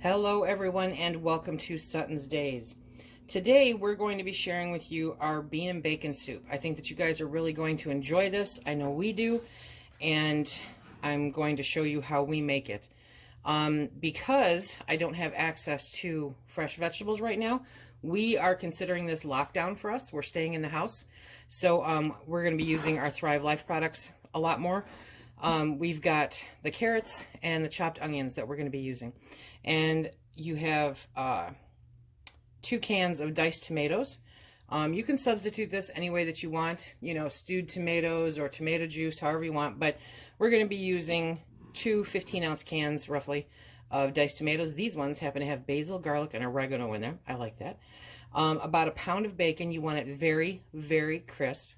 Hello everyone and welcome to SuttonsDaze. Today we're going to be sharing with you our bean and bacon soup. I think that you guys are really going to enjoy this. I know we do, and I'm going to show you how we make it. Because I don't have access to fresh vegetables right now, we are considering this lockdown for us. We're staying in the house, so we're going to be using our Thrive Life products a lot more. We've got the carrots and the chopped onions that we're going to be using. And you have 2 cans of diced tomatoes. You can substitute this any way that you want, you know, stewed tomatoes or tomato juice, however you want. But we're going to be using 2 15-ounce cans, roughly, of diced tomatoes. These ones happen to have basil, garlic, and oregano in them. I like that. About a pound of bacon. You want it very, very crisp.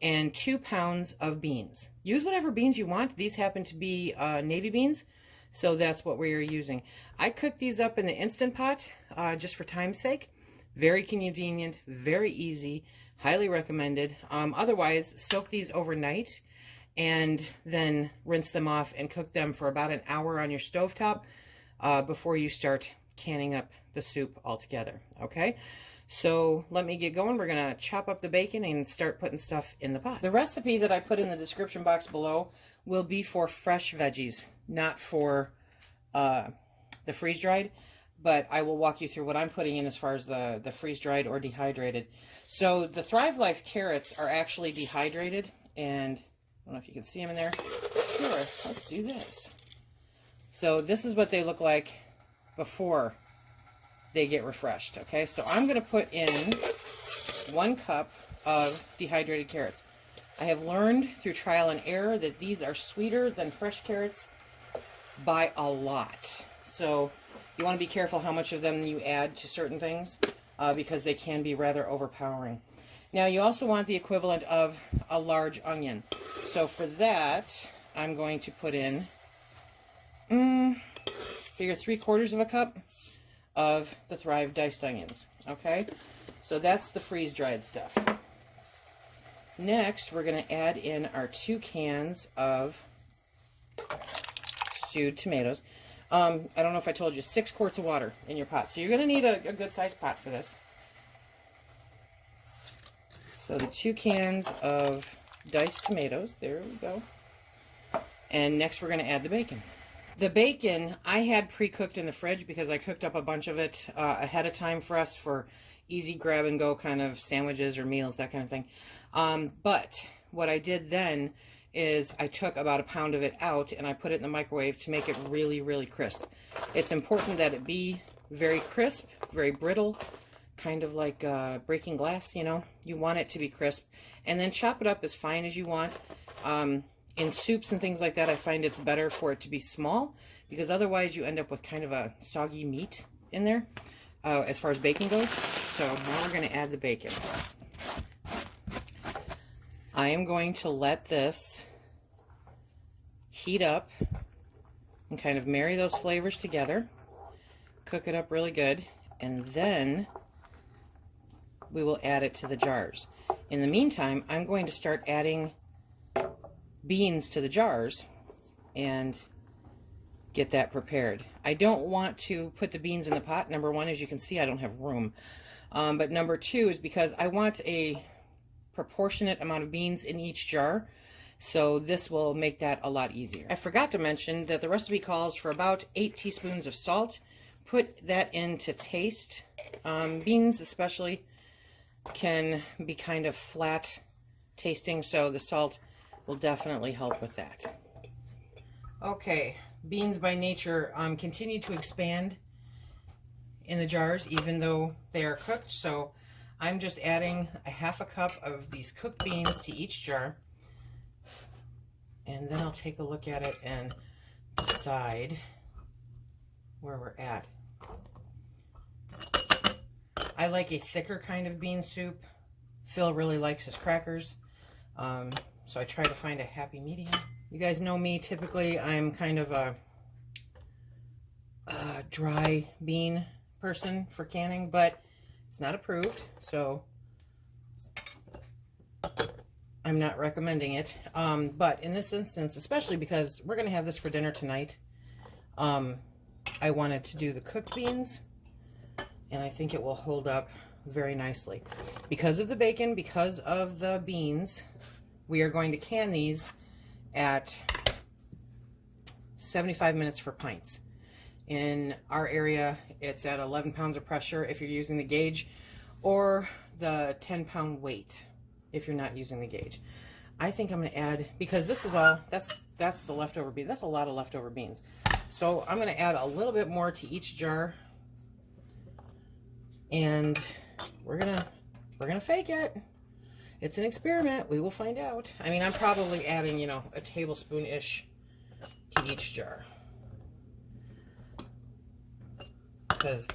And 2 pounds of beans. Use whatever beans you want. These happen to be navy beans, so that's what we are using. I cook these up in the Instant Pot just for time's sake. Very convenient, very easy, highly recommended. Otherwise, soak these overnight and then rinse them off and cook them for about an hour on your stovetop before you start canning up the soup altogether, okay? So let me get going. We're going to chop up the bacon and start putting stuff in the pot. The recipe that I put in the description box below will be for fresh veggies, not for the freeze-dried, but I will walk you through what I'm putting in as far as the freeze-dried or dehydrated. So the Thrive Life carrots are actually dehydrated, and I don't know if you can see them in there. Sure, let's do this. So this is what they look like before they get refreshed, okay? So I'm going to put in 1 cup of dehydrated carrots. I have learned through trial and error that these are sweeter than fresh carrots by a lot. So you want to be careful how much of them you add to certain things because they can be rather overpowering. Now you also want the equivalent of a large onion. So for that, I'm going to put in, figure 3/4 of a cup of the Thrive diced onions, okay? So that's the freeze-dried stuff. Next, we're going to add in our 2 cans of stewed tomatoes. I don't know if I told you, 6 quarts of water in your pot. So you're going to need a good-sized pot for this. So the 2 cans of diced tomatoes, there we go. And next we're going to add the bacon. The bacon I had pre-cooked in the fridge because I cooked up a bunch of it ahead of time for us for easy grab-and-go kind of sandwiches or meals, that kind of thing. But what I did then is I took about a pound of it out and I put it in the microwave to make it really, really crisp. It's important that it be very crisp, very brittle, kind of like breaking glass, you know. You want it to be crisp. And then chop it up as fine as you want. In soups and things like that, I find it's better for it to be small because otherwise you end up with kind of a soggy meat in there as far as bacon goes. So now we're going to add the bacon. I am going to let this heat up and kind of marry those flavors together. Cook it up really good, and then we will add it to the jars. In the meantime, I'm going to start adding beans to the jars and get that prepared. I don't want to put the beans in the pot. Number 1, as you can see, I don't have room. But number 2 is because I want a proportionate amount of beans in each jar. So this will make that a lot easier. I forgot to mention that the recipe calls for about 8 teaspoons of salt. Put that in to taste. Beans especially can be kind of flat tasting, so the salt will definitely help with that. Okay, beans by nature continue to expand in the jars even though they are cooked, so I'm just adding a 1/2 cup of these cooked beans to each jar, and then I'll take a look at it and decide where we're at. I like a thicker kind of bean soup. Phil really likes his crackers. So I try to find a happy medium. You guys know me, typically I'm kind of a dry bean person for canning, but it's not approved, so I'm not recommending it. But in this instance, especially because we're going to have this for dinner tonight, I wanted to do the cooked beans, and I think it will hold up very nicely. Because of the bacon, because of the beans, we are going to can these at 75 minutes for pints. In our area, it's at 11 pounds of pressure if you're using the gauge, or the 10-pound weight if you're not using the gauge. I think I'm going to add, because this is all, that's the leftover beans. That's a lot of leftover beans. So I'm going to add a little bit more to each jar, and we're gonna fake it. It's an experiment. We will find out. I mean, I'm probably adding, you know, a tablespoon-ish to each jar, because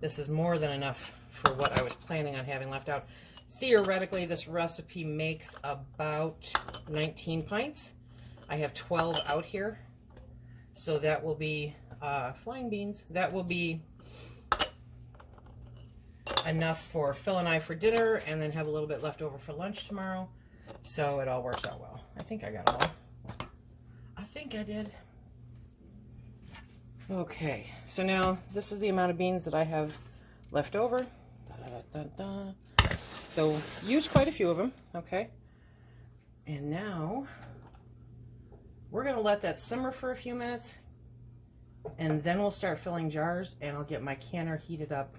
this is more than enough for what I was planning on having left out. Theoretically, this recipe makes about 19 pints. I have 12 out here, so that will be flying beans. That will be enough for Phil and I for dinner, and then have a little bit left over for lunch tomorrow. So it all works out well. I think I got them all. I think I did. Okay, so now this is the amount of beans that I have left over. So use quite a few of them, okay? And now we're going to let that simmer for a few minutes, and then we'll start filling jars, and I'll get my canner heated up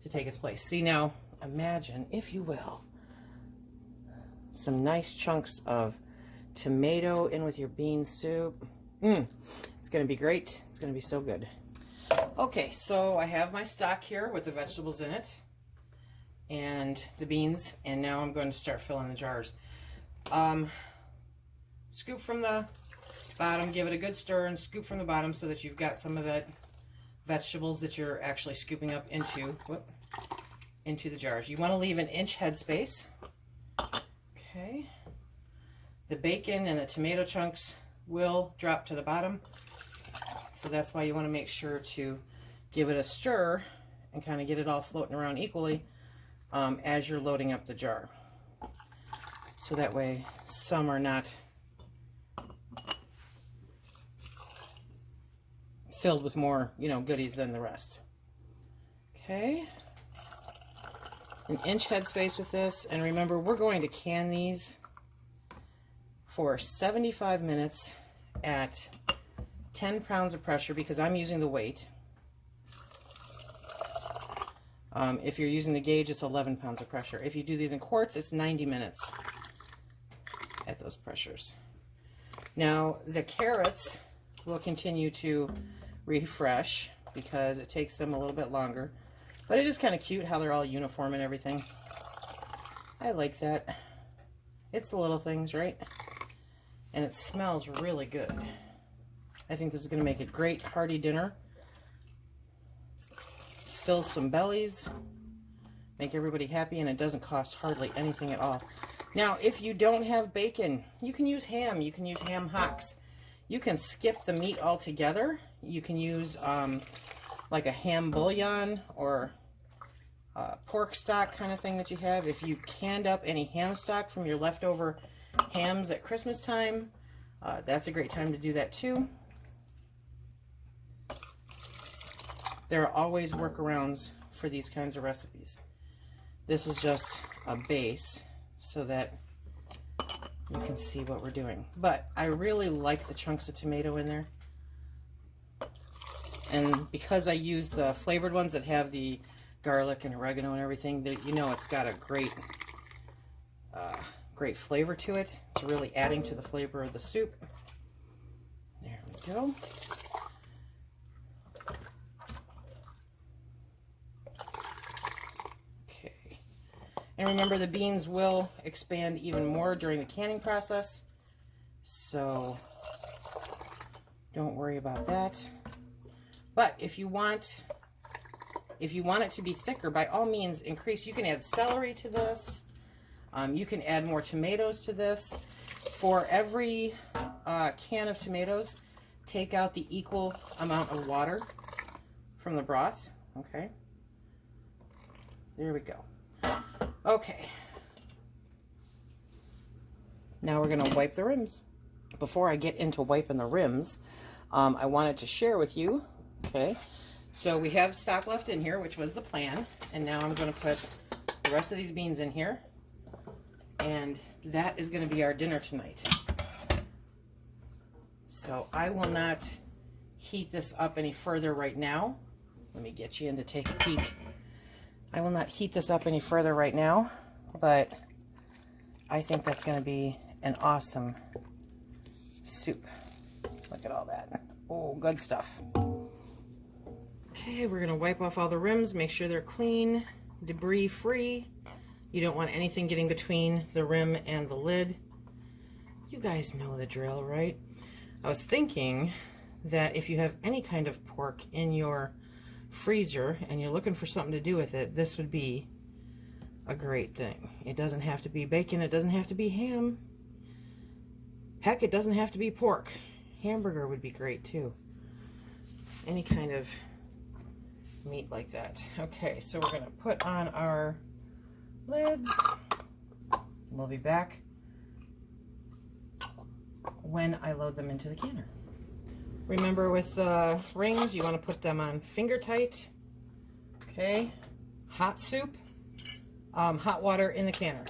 to take its place. See, now imagine, if you will, some nice chunks of tomato in with your bean soup. It's going to be great. It's going to be so good. Okay, so I have my stock here with the vegetables in it and the beans, and now I'm going to start filling the jars. Scoop from the bottom, give it a good stir, and scoop from the bottom so that you've got some of that vegetables that you're actually scooping up into the jars. You want to leave an inch headspace. Okay. The bacon and the tomato chunks will drop to the bottom, so that's why you want to make sure to give it a stir and kind of get it all floating around equally as you're loading up the jar, so that way some are not filled with more, you know, goodies than the rest. Okay, an inch headspace with this, and remember, we're going to can these for 75 minutes at 10 pounds of pressure, because I'm using the weight. If you're using the gauge, it's 11 pounds of pressure. If you do these in quarts, it's 90 minutes at those pressures. Now, the carrots will continue to refresh because it takes them a little bit longer, but it is kind of cute how they're all uniform and everything. I like that. It's the little things, right? And it smells really good. I think this is going to make a great hearty dinner. Fill some bellies, make everybody happy, and it doesn't cost hardly anything at all. Now, if you don't have bacon, you can use ham. You can use ham hocks. You can skip the meat altogether. You can use like a ham bouillon or pork stock kind of thing that you have. If you canned up any ham stock from your leftover hams at Christmas time, that's a great time to do that too. There are always workarounds for these kinds of recipes. This is just a base so that you can see what we're doing. But I really like the chunks of tomato in there. And because I use the flavored ones that have the garlic and oregano and everything, you know it's got a great great flavor to it. It's really adding to the flavor of the soup. There we go. Okay. And remember, the beans will expand even more during the canning process, so don't worry about that. But if you want it to be thicker, by all means increase. You can add celery to this. You can add more tomatoes to this. For every can of tomatoes, take out the equal amount of water from the broth. Okay. There we go. Okay. Now we're going to wipe the rims. Before I get into wiping the rims, I wanted to share with you Okay, so we have stock left in here, which was the plan, and now I'm going to put the rest of these beans in here, and that is going to be our dinner tonight. So I will not heat this up any further right now. Let me get you in to take a peek. I will not heat this up any further right now, but I think that's going to be an awesome soup. Look at all that. Oh, good stuff. Okay, we're going to wipe off all the rims, make sure they're clean, debris free. You don't want anything getting between the rim and the lid. You guys know the drill, right? I was thinking that if you have any kind of pork in your freezer and you're looking for something to do with it, this would be a great thing. It doesn't have to be bacon, it doesn't have to be ham. Heck, it doesn't have to be pork. Hamburger would be great too. Any kind of meat like that. Okay, so we're going to put on our lids. We'll be back when I load them into the canner. Remember, with rings, you want to put them on finger tight. Okay, hot soup, hot water in the canner.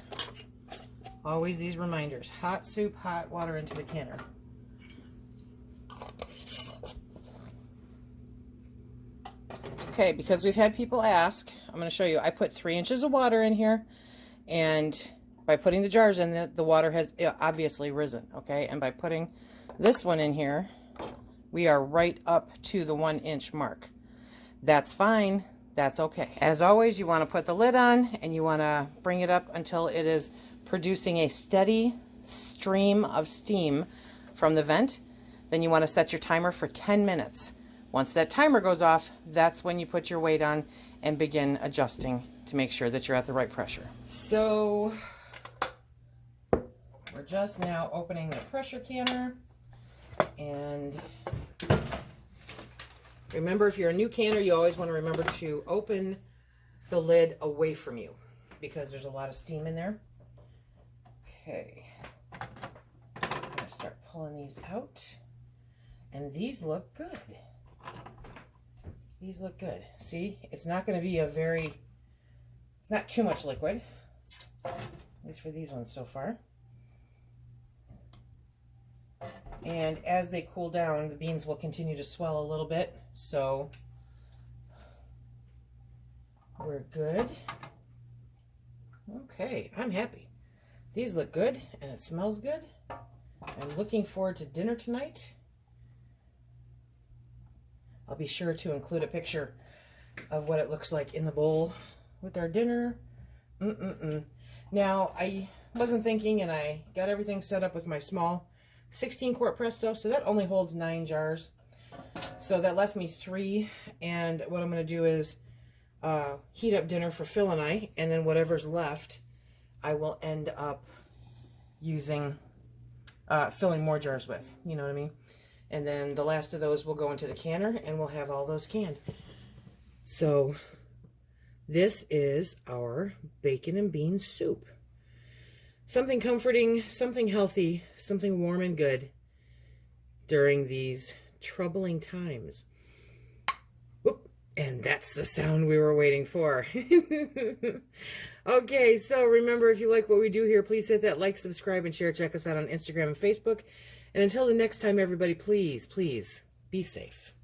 Always these reminders: hot soup, hot water into the canner. Okay, because we've had people ask, I'm going to show you. I put 3 inches of water in here, and by putting the jars in, the water has obviously risen, okay? And by putting this one in here, we are right up to the 1 inch mark. That's fine. That's okay. As always, you want to put the lid on, and you want to bring it up until it is producing a steady stream of steam from the vent. Then you want to set your timer for 10 minutes. Once that timer goes off, that's when you put your weight on and begin adjusting to make sure that you're at the right pressure. So we're just now opening the pressure canner, and remember, if you're a new canner, you always want to remember to open the lid away from you because there's a lot of steam in there. Okay, I'm going to start pulling these out, and these look good. These look good. See, it's not going to be it's not too much liquid, at least for these ones so far. And as they cool down, the beans will continue to swell a little bit, so we're good. Okay, I'm happy. These look good, and it smells good. I'm looking forward to dinner tonight. I'll be sure to include a picture of what it looks like in the bowl with our dinner. Now, I wasn't thinking, and I got everything set up with my small 16-quart Presto, so that only holds 9 jars. So that left me 3, and what I'm going to do is heat up dinner for Phil and I, and then whatever's left, I will end up using, filling more jars with, you know what I mean? And then the last of those will go into the canner, and we'll have all those canned. So this is our bacon and beans soup. Something comforting, something healthy, something warm and good during these troubling times. Whoop, and that's the sound we were waiting for. Okay, so remember, if you like what we do here, please hit that like, subscribe, and share. Check us out on Instagram and Facebook. And until the next time, everybody, please, please be safe.